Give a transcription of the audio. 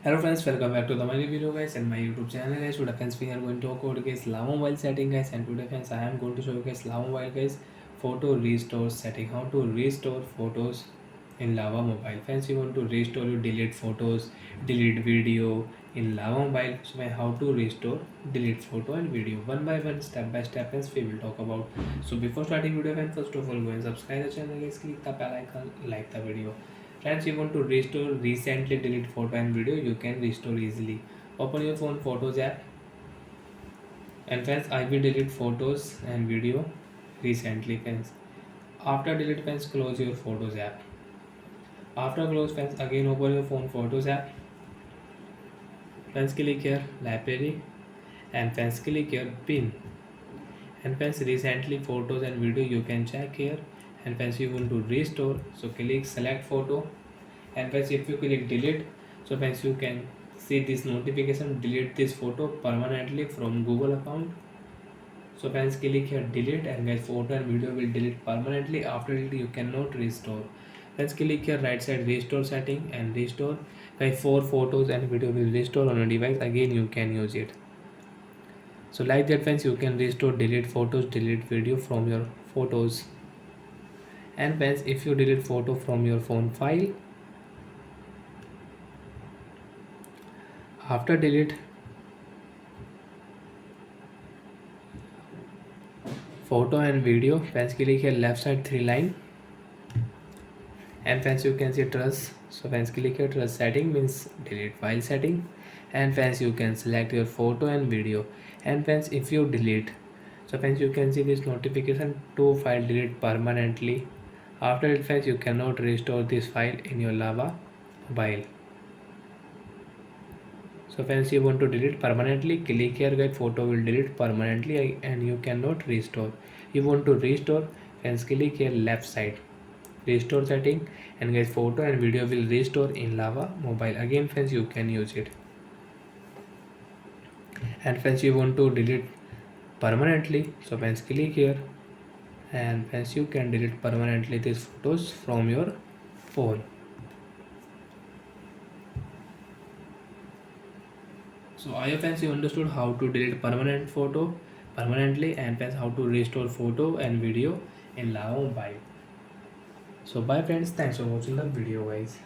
Hello friends, welcome back to the my video guys and my YouTube channel guys. Today friends we are going to talk about guys Lava Mobile setting guys, and today friends I am going to show you guys Lava Mobile guys photo restore setting. How to restore photos in Lava Mobile. Friends, you want to restore your delete photos, delete video in Lava Mobile. So how to restore delete photo and video one by one, step by step friends we will talk about. So before starting video friends, first of all go and subscribe the channel guys, click the bell icon, like the video. Friends, you want to restore recently delete photo and video, you can restore easily. Open your phone photos app, and friends I will delete photos and video recently friends. After delete friends, close your photos app. After close friends, again open your phone photos app. Friends, click here library, and friends click here pin. And friends, recently photos and video you can check here. And friends, you want to restore, so click select photo. And friends, if you click delete, so friends you can see this notification, delete this photo permanently from Google account. So friends, click here delete, and guys photo and video will delete permanently. After delete you cannot restore. Friends, click here right side restore setting and restore. Guys 4 photos and video will restore on your device, again you can use it. So like that friends, you can restore delete photos, delete video from your photos. And friends, if you delete photo from your phone file, after delete photo and video, friends click here left side 3 line, and friends you can see trust. So friends click here trust setting, means delete file setting. And friends you can select your photo and video. And friends, if you delete, so friends you can see this notification to file delete permanently. After it friends, you cannot restore this file in your Lava Mobile. So friends, you want to delete permanently, click here guys photo will delete permanently and you cannot restore. You want to restore, friends click here left side restore setting, and guys photo and video will restore in Lava Mobile. Again friends, you can use it. And friends, you want to delete permanently, so friends click here, and friends you can delete permanently these photos from your phone. So I hope friends you understood how to delete permanent photo permanently, and friends how to restore photo and video in Lava Mobile. So bye friends, thanks for watching the video guys.